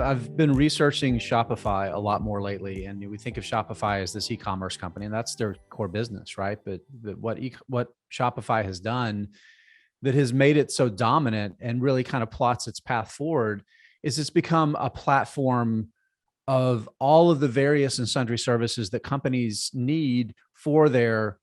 I've been researching Shopify a lot more lately, and we think of Shopify as this e-commerce company, and that's their core business, right? But what Shopify has done that has made it so dominant and really kind of plots its path forward is it's become a platform of all of the various and sundry services that companies need for their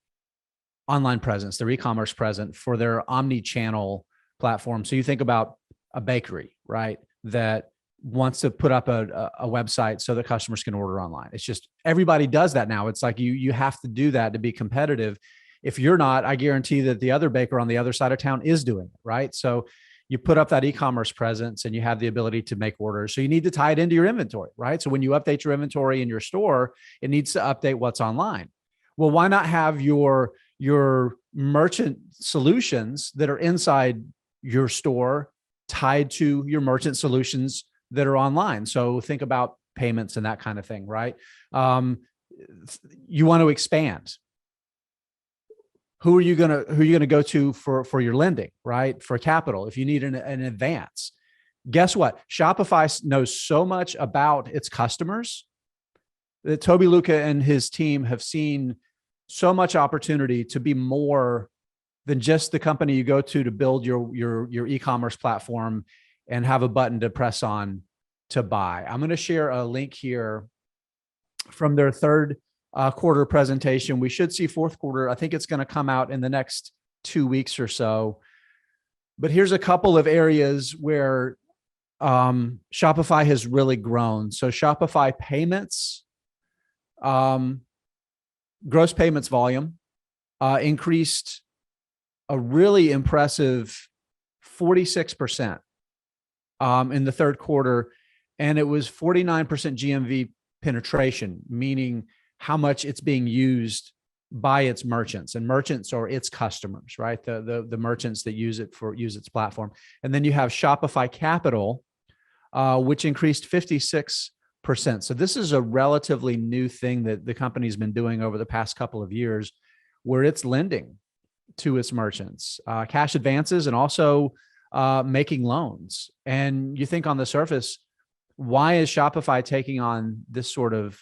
online presence, their e-commerce presence, for their omni-channel platform. So you think about a bakery, right, that wants to put up a website so that customers can order online. It's just everybody does that now. It's like you have to do that to be competitive. If you're not, I guarantee that the other baker on the other side of town is doing it, right? So you put up that e-commerce presence and you have the ability to make orders. So you need to tie it into your inventory, right? So when you update your inventory in your store, it needs to update what's online. Well, why not have your merchant solutions that are inside your store tied to your merchant solutions that are online? So think about payments and that kind of thing, right? You want to expand. Who are you gonna go to for your lending, right? For capital, if you need an advance. Guess what? Shopify knows so much about its customers that Toby Luca and his team have seen so much opportunity to be more than just the company you go to build your e-commerce platform and have a button to press on to buy. I'm going to share a link here from their third quarter presentation. We should see fourth quarter. I think it's going to come out in the next 2 weeks or so. But here's a couple of areas where Shopify has really grown. So Shopify payments, gross payments volume increased a really impressive 46% in the third quarter. And it was 49% GMV penetration, meaning how much it's being used by its merchants, and merchants are its customers, right? The merchants that use its platform. And then you have Shopify Capital, which increased 56%. So this is a relatively new thing that the company's been doing over the past couple of years, where it's lending to its merchants, cash advances, and also making loans. And you think on the surface, why is Shopify taking on this sort of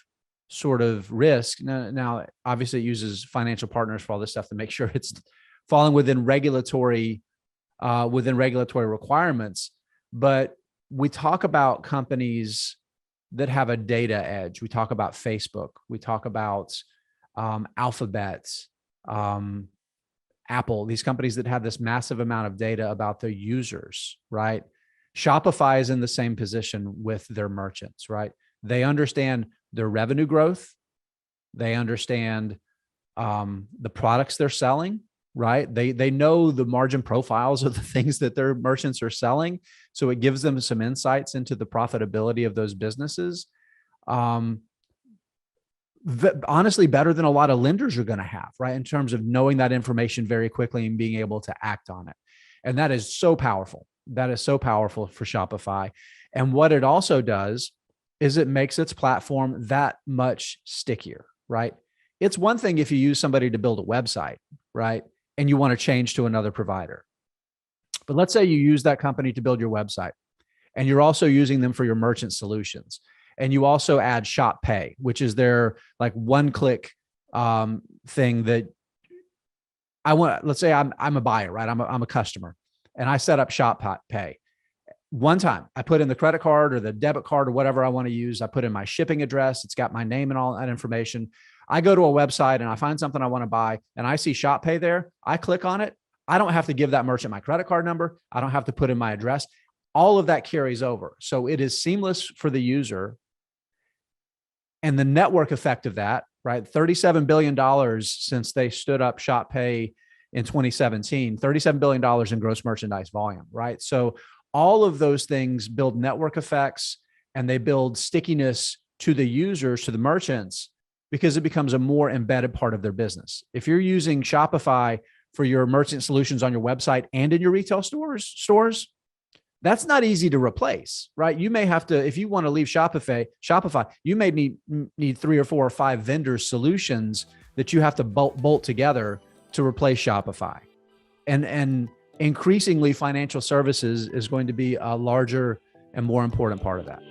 risk? Now, obviously, it uses financial partners for all this stuff to make sure it's falling within regulatory requirements. But we talk about companies that have a data edge. We talk about Facebook. We talk about Alphabet, Apple. These companies that have this massive amount of data about their users, right? Shopify is in the same position with their merchants, right? They understand their revenue growth. They understand the products they're selling, right? They know the margin profiles of the things that their merchants are selling. So it gives them some insights into the profitability of those businesses. Honestly, better than a lot of lenders are going to have, right? In terms of knowing that information very quickly and being able to act on it. And that is so powerful. That is so powerful for Shopify. And what it also does is it makes its platform that much stickier, right? It's one thing if you use somebody to build a website, right? And you want to change to another provider. But let's say you use that company to build your website, and you're also using them for your merchant solutions. And you also add Shop Pay, which is their like one-click thing that I want. Let's say I'm a buyer, right? I'm a customer, and I set up Shop Pay. One time, I put in the credit card or the debit card or whatever I want to use. I put in my shipping address. It's got my name and all that information. I go to a website and I find something I want to buy, and I see Shop Pay there. I click on it. I don't have to give that merchant my credit card number. I don't have to put in my address. All of that carries over. So it is seamless for the user. And the network effect of that, right? $37 billion since they stood up Shop Pay in 2017, $37 billion in gross merchandise volume, right? So all of those things build network effects, and they build stickiness to the users, to the merchants, because it becomes a more embedded part of their business. If you're using Shopify for your merchant solutions on your website and in your retail stores, that's not easy to replace, right? You may have to, if you want to leave Shopify, you may need 3 or 4 or 5 vendor solutions that you have to bolt together to replace Shopify. And increasingly, financial services is going to be a larger and more important part of that.